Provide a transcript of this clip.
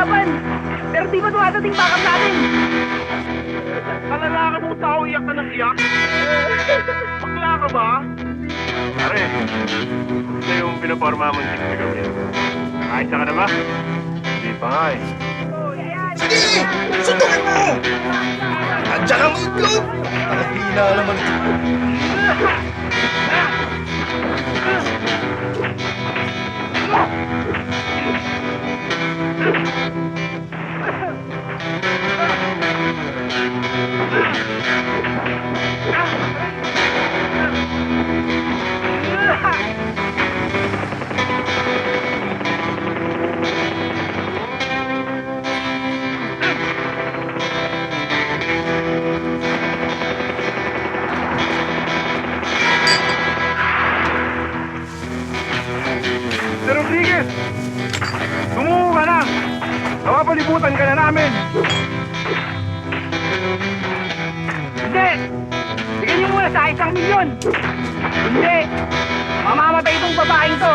laban. Pero di ba dumadating backup natin? Kalalaki mong tao, iyak ka ng iyak. Bakla ka ba? Pare, ito yung pinaporma mong chicks na gawin. Nakaisa ka na ba? Hindi pa nga eh. Sige! Sundukin mo! Andiyan ang itlog! Ang hina naman ito. Sir Rodriguez! Tumuho ka na! Napapalibutan ka na namin! Hindi! Bigyan niyo muna sa 1,000,000! Hindi! Mamamatay itong babaeng to!